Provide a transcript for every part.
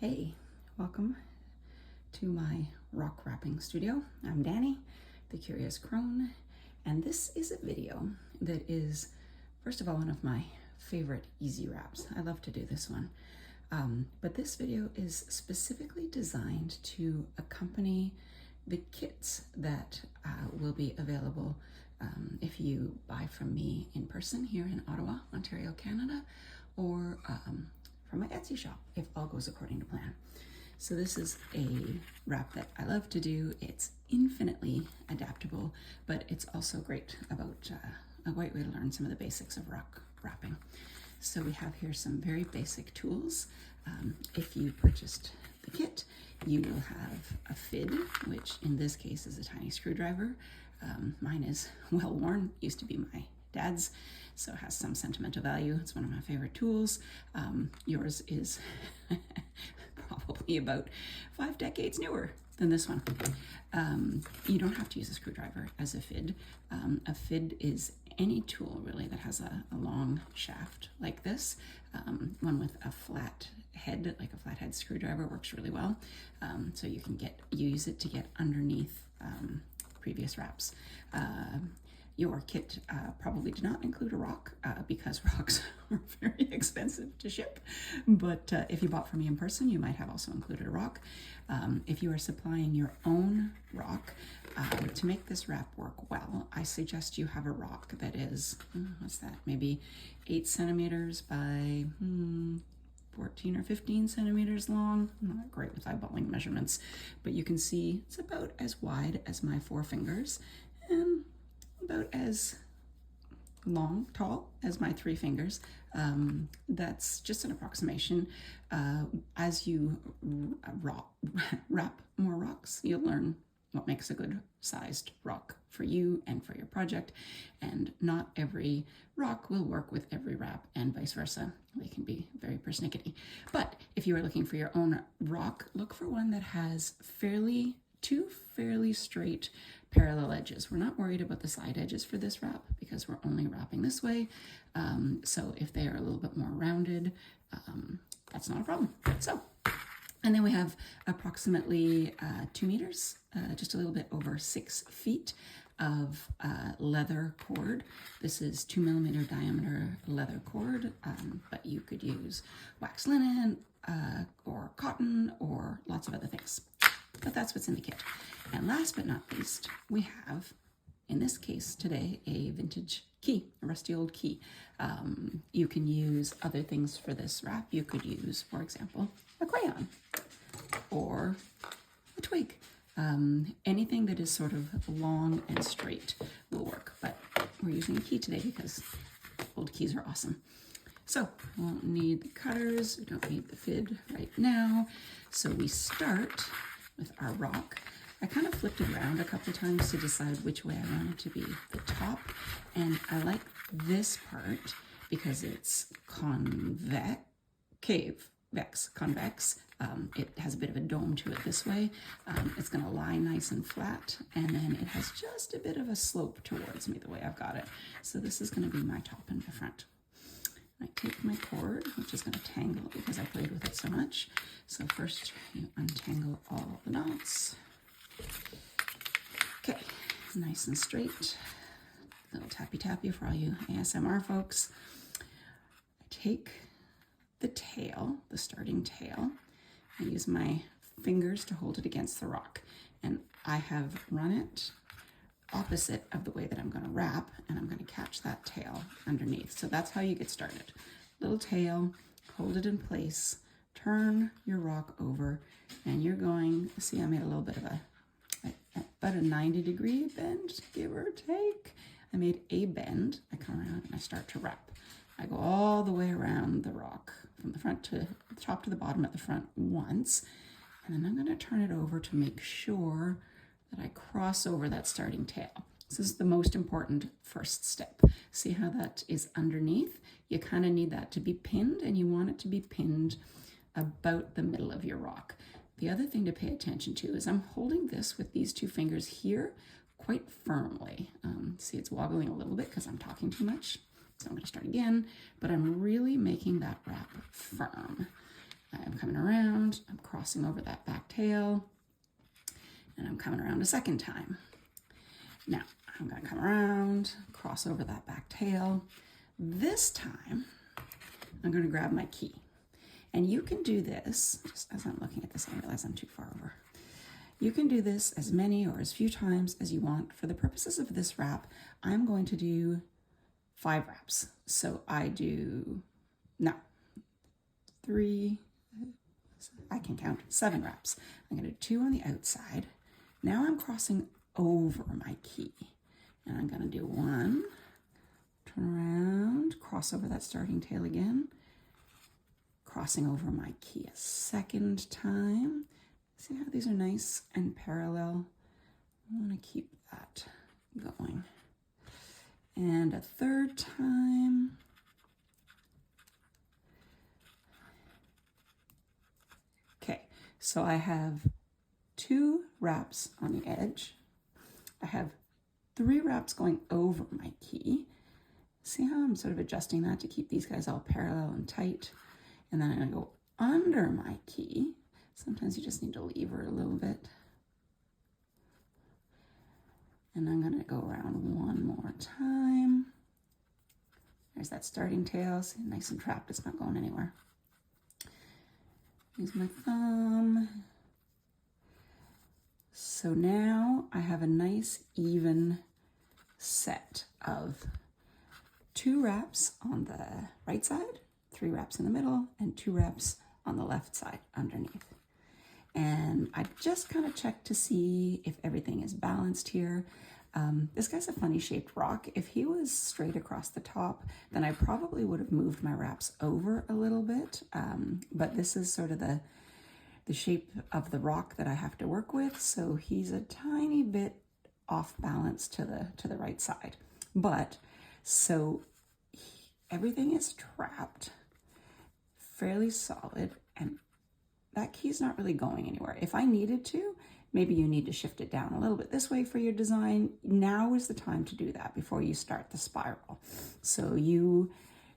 Hey, welcome to my rock wrapping studio. I'm Danny, the Curious Crone, and this is a video that is, first of all, one of my favorite easy wraps. I love to do this one. But this video is specifically designed to accompany the kits that will be available if you buy from me in person here in Ottawa, Ontario, Canada, or from my Etsy shop, if all goes according to plan. So this is a wrap that I love to do. It's infinitely adaptable, but it's also great about a great way to learn some of the basics of rock wrapping. So we have here some very basic tools. If you purchased the kit, you will have a FID, which in this case is a tiny screwdriver. Mine is well worn, used to be my dad's, so it has some sentimental value. It's one of my favorite tools. Yours is probably about 5 decades newer than this one. You don't have to use a screwdriver as a FID. A FID is any tool really that has a long shaft like this. One with a flat head, like a flathead screwdriver, works really well. So you can use it to get underneath previous wraps. Your kit probably did not include a rock because rocks are very expensive to ship. But if you bought from me in person, you might have also included a rock. If you are supplying your own rock, to make this wrap work well, I suggest you have a rock that is, what's that, maybe 8 centimeters by 14 or 15 centimeters long. I'm not great with eyeballing measurements, but you can see it's about as wide as my 4 fingers and about as tall as my 3 fingers. That's just an approximation. As you wrap more rocks, you'll learn what makes a good sized rock for you and for your project. And not every rock will work with every wrap, and vice versa. They can be very persnickety. But if you are looking for your own rock, look for one that has two fairly straight parallel edges. We're not worried about the side edges for this wrap because we're only wrapping this way. So if they are a little bit more rounded, that's not a problem. And then we have approximately 2 meters, just a little bit over 6 feet of leather cord. This is 2 millimeter diameter leather cord, but you could use wax linen or cotton or lots of other things. But that's what's in the kit. And last but not least, we have, in this case today, a vintage key, a rusty old key. You can use other things for this wrap. You could use, for example, a crayon or a twig. Anything that is sort of long and straight will work, but we're using a key today because old keys are awesome. So we won't need the cutters, we don't need the FID right now. So we start with our rock. I kind of flipped it around a couple of times to decide which way I wanted to be the top. And I like this part because it's convex. It has a bit of a dome to it this way. It's going to lie nice and flat, and then it has just a bit of a slope towards me the way I've got it. So this is going to be my top and my front. I take my cord, which is going to tangle because I played with it so much. So first you untangle all the knots. Okay, nice and straight. A little tappy tappy for all you ASMR folks. I take the tail, the starting tail. I use my fingers to hold it against the rock. And I have run it opposite of the way that I'm going to wrap, and I'm going to catch that tail underneath. So that's how you get started. Little tail, hold it in place, turn your rock over, and you're going, see, I made a little bit of about a 90-degree bend, give or take. I made a bend. I come around and I start to wrap. I go all the way around the rock from the front to the top to the bottom at the front once, and then I'm going to turn it over to make sure that I cross over that starting tail. This is the most important first step. See how that is underneath? You kind of need that to be pinned, and you want it to be pinned about the middle of your rock. The other thing to pay attention to is I'm holding this with these 2 fingers here quite firmly. See, it's wobbling a little bit because I'm talking too much. So I'm going to start again, but I'm really making that wrap firm. I'm coming around, I'm crossing over that back tail, and I'm coming around a second time. Now, I'm gonna come around, cross over that back tail. This time, I'm gonna grab my key. And you can do this, just as I'm looking at this, I realize I'm too far over. You can do this as many or as few times as you want. For the purposes of this wrap, I'm going to do 5 wraps. So I do, no, 3, I can count, 7 wraps. I'm gonna do 2 on the outside. Now I'm crossing over my key. And I'm gonna do 1, turn around, cross over that starting tail again, crossing over my key a second time. See how these are nice and parallel? I wanna keep that going. And a third time. Okay, so I have 2 wraps on the edge. I have 3 wraps going over my key. See how I'm sort of adjusting that to keep these guys all parallel and tight? And then I'm gonna go under my key. Sometimes you just need to lever a little bit. And I'm gonna go around 1 more time. There's that starting tail, see, nice and trapped, it's not going anywhere. Use my thumb. So now I have a nice even set of 2 wraps on the right side, 3 wraps in the middle, and 2 wraps on the left side underneath. And I just kind of checked to see if everything is balanced here. This guy's a funny shaped rock. If he was straight across the top, then I probably would have moved my wraps over a little bit. But this is sort of the shape of the rock that I have to work with. So he's a tiny bit off balance to the right side. But so everything is trapped, fairly solid, and that key's not really going anywhere. If I needed to, maybe you need to shift it down a little bit this way for your design. Now is the time to do that before you start the spiral. So you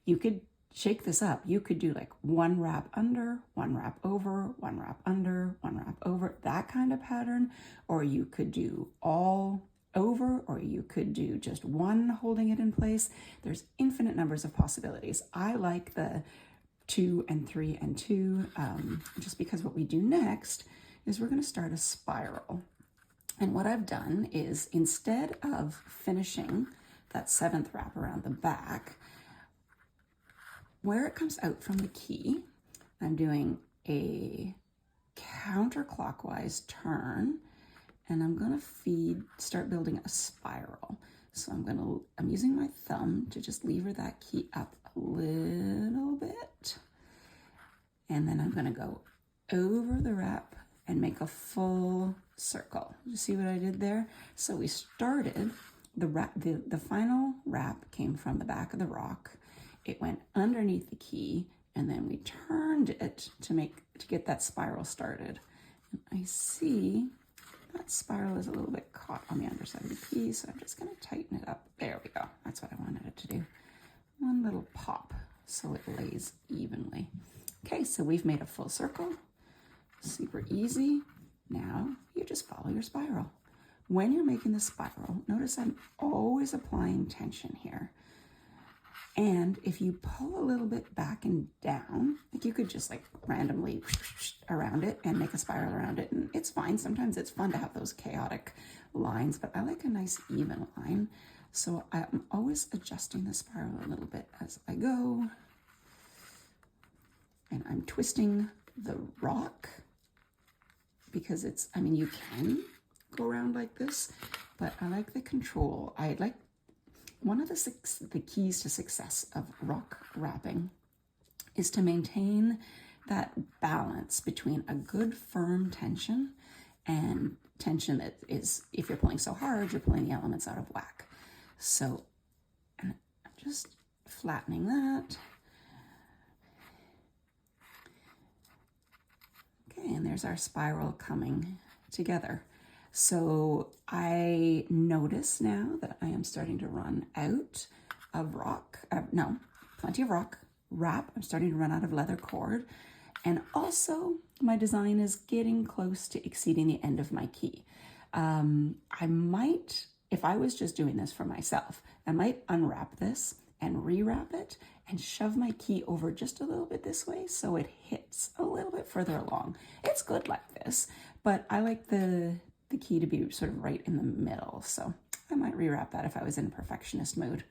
could shake this up. You could do like 1 wrap under, 1 wrap over, 1 wrap under, 1 wrap over, that kind of pattern. Or you could do all over, or you could do just 1 holding it in place. There's infinite numbers of possibilities. I like the 2 and 3 and 2, just because what we do next is we're going to start a spiral. And what I've done is, instead of finishing that 7th wrap around the back, where it comes out from the key, I'm doing a counterclockwise turn, and I'm going to start building a spiral. So I'm using my thumb to just lever that key up a little bit. And then I'm going to go over the wrap and make a full circle. You see what I did there? So we started, the final wrap came from the back of the rock. It went underneath the key, and then we turned it to get that spiral started. And I see that spiral is a little bit caught on the underside of the key, so I'm just gonna tighten it up. There we go, that's what I wanted it to do. 1 little pop, so it lays evenly. Okay, so we've made a full circle. Super easy. Now you just follow your spiral. When you're making the spiral, notice I'm always applying tension here. And if you pull a little bit back and down, like you could just like randomly around it and make a spiral around it, and it's fine. Sometimes it's fun to have those chaotic lines, but I like a nice even line. So I'm always adjusting the spiral a little bit as I go. And I'm twisting the rock because you can go around like this, but I like the control. One of the keys to success of rock wrapping is to maintain that balance between a good firm tension and tension that is, if you're pulling so hard, you're pulling the elements out of whack. So I'm just flattening that. Okay, and there's our spiral coming together. So I notice now that I am starting to run out of rock, plenty of rock wrap. I'm starting to run out of leather cord, And also, my design is getting close to exceeding the end of my key. I might, if I was just doing this for myself, I might unwrap this and rewrap it and shove my key over just a little bit this way so it hits a little bit further along. It's good like this, but I like the key to be sort of right in the middle, so I might rewrap that if I was in a perfectionist mood.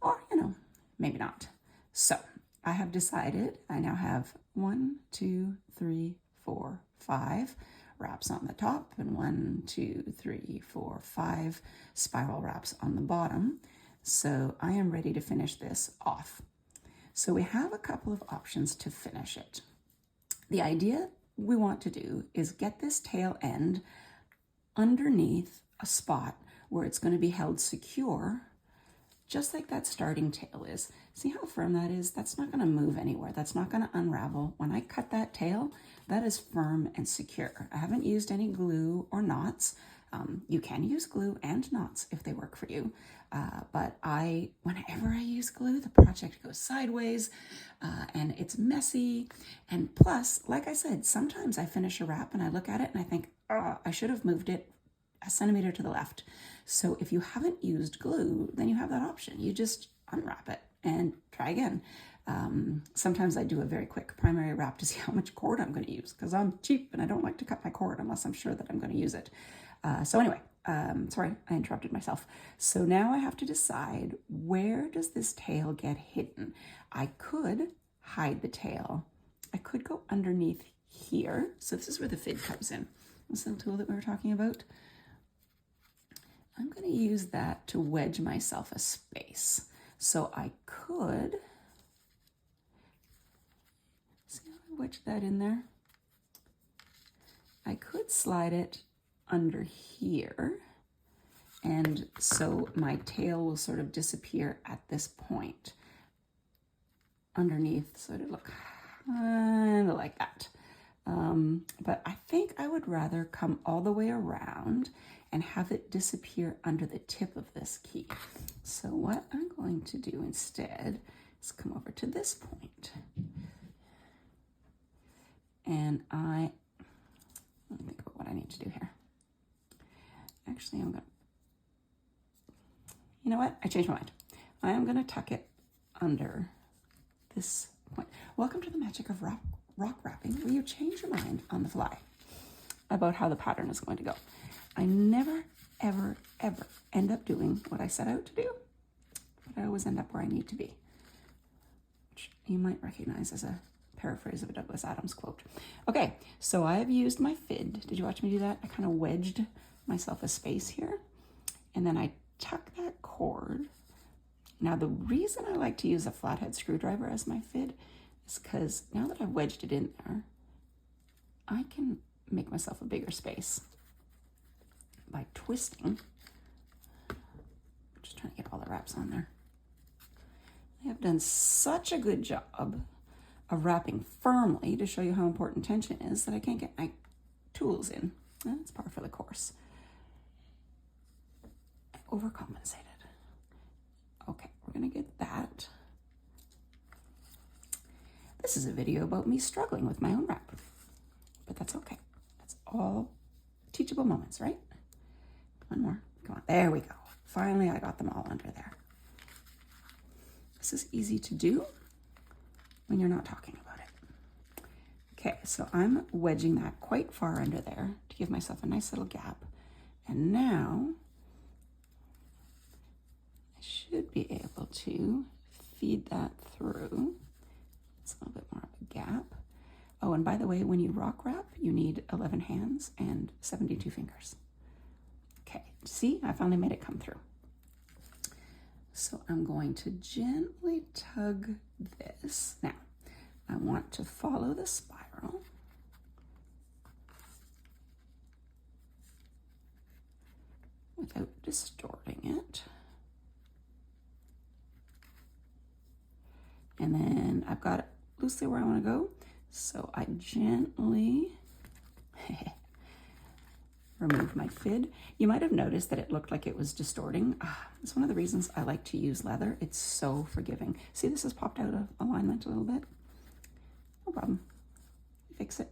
Or, you know, maybe not. So I have decided I now have 1, 2, 3, 4, 5 wraps on the top and 1, 2, 3, 4, 5 spiral wraps on the bottom. So I am ready to finish this off. So we have a couple of options to finish it. The idea we want to do is get this tail end underneath a spot where it's going to be held secure, just like that starting tail is. See how firm that is? That's not going to move anywhere. That's not going to unravel. When I cut that tail, that is firm and secure. I haven't used any glue or knots. You can use glue and knots if they work for you. But whenever I use glue, the project goes sideways and it's messy. And plus, like I said, sometimes I finish a wrap and I look at it and I think, oh, I should have moved it a centimeter to the left. So if you haven't used glue, then you have that option. You just unwrap it and try again. Sometimes I do a very quick primary wrap to see how much cord I'm going to use because I'm cheap and I don't like to cut my cord unless I'm sure that I'm going to use it. So anyway, sorry, I interrupted myself. So now I have to decide, where does this tail get hidden? I could hide the tail. I could go underneath here. So this is where the fid comes in. This little tool that we were talking about. I'm going to use that to wedge myself a space. So I could, see how I wedge that in there? I could slide it under here, and so my tail will sort of disappear at this point underneath, so it'd look kind of like that. But I think I would rather come all the way around and have it disappear under the tip of this key. So what I'm going to do instead is come over to this point. And let me think about what I need to do here. Actually, you know what? I changed my mind. I am going to tuck it under this point. Welcome to the magic of rock wrapping, where you change your mind on the fly about how the pattern is going to go. I never, ever, ever end up doing what I set out to do, but I always end up where I need to be, which you might recognize as a paraphrase of a Douglas Adams quote. Okay, so I have used my fid. Did you watch me do that? I kind of wedged myself a space here, and then I tuck that cord. Now, the reason I like to use a flathead screwdriver as my fid is because now that I've wedged it in there, I can make myself a bigger space by twisting. Just trying to get all the wraps on there. I have done such a good job of wrapping firmly to show you how important tension is that I can't get my tools in. That's par for the course. I overcompensated. Okay, we're gonna get that. This is a video about me struggling with my own wrap, but that's okay. That's all teachable moments, right? One more, come on, there we go. Finally, I got them all under there. This is easy to do when you're not talking about it. Okay, so I'm wedging that quite far under there to give myself a nice little gap. And now I should be able to feed that through. It's a little bit more of a gap. Oh, and by the way, when you rock wrap, you need 11 hands and 72 fingers. Okay, see, I finally made it come through. So I'm going to gently tug this. Now, I want to follow the spiral. Without distorting it. And then I've got it loosely where I want to go. So I gently remove my fid. You might have noticed that it looked like it was distorting. It's one of the reasons I like to use leather. It's so forgiving. See, this has popped out of alignment a little bit. No problem. fix it.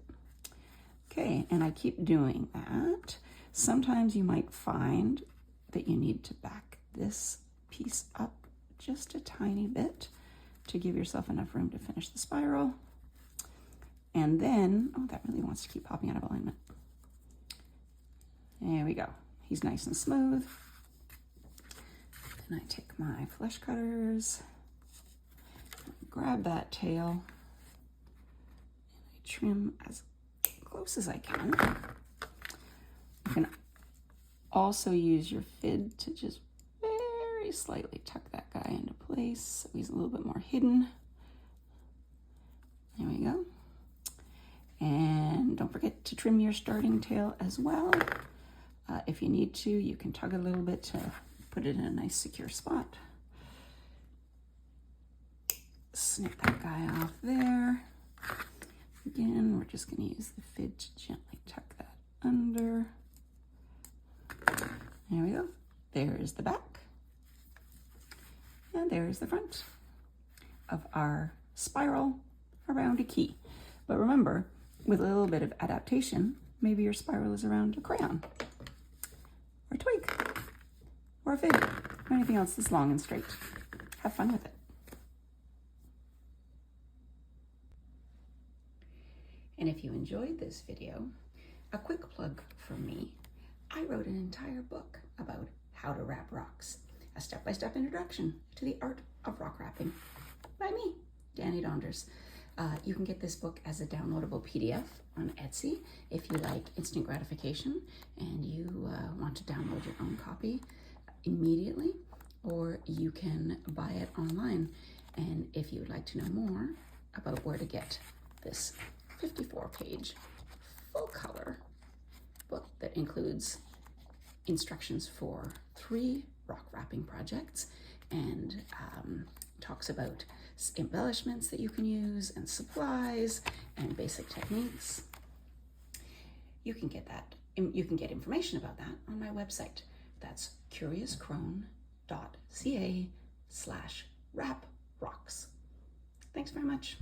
Okay, and I keep doing that. Sometimes you might find that you need to back this piece up just a tiny bit to give yourself enough room to finish the spiral. And then, oh, that really wants to keep popping out of alignment. There we go. He's nice and smooth. Then I take my flesh cutters, grab that tail, and I trim as close as I can. You can also use your fid to just very slightly tuck that guy into place so he's a little bit more hidden. There we go. And don't forget to trim your starting tail as well. If you need to, you can tug a little bit to put it in a nice secure spot. Snip that guy off there. Again, we're just going to use the fid to gently tuck that under. There we go. There is the back. And there is the front of our spiral around a key. But remember, with a little bit of adaptation, maybe your spiral is around a crayon, or a twig, or a fig, or anything else that's long and straight. Have fun with it. And if you enjoyed this video, a quick plug from me. I wrote an entire book about how to wrap rocks, a step-by-step introduction to the art of rock wrapping by me, Dani Donders. You can get this book as a downloadable PDF on Etsy if you like instant gratification and you want to download your own copy immediately, or you can buy it online. And if you would like to know more about where to get this 54-page full-color book that includes instructions for 3 rock wrapping projects and talks about embellishments that you can use and supplies and basic techniques, you can get that. You can get information about that on my website. That's curiouscrone.ca/wraprocks. Thanks very much.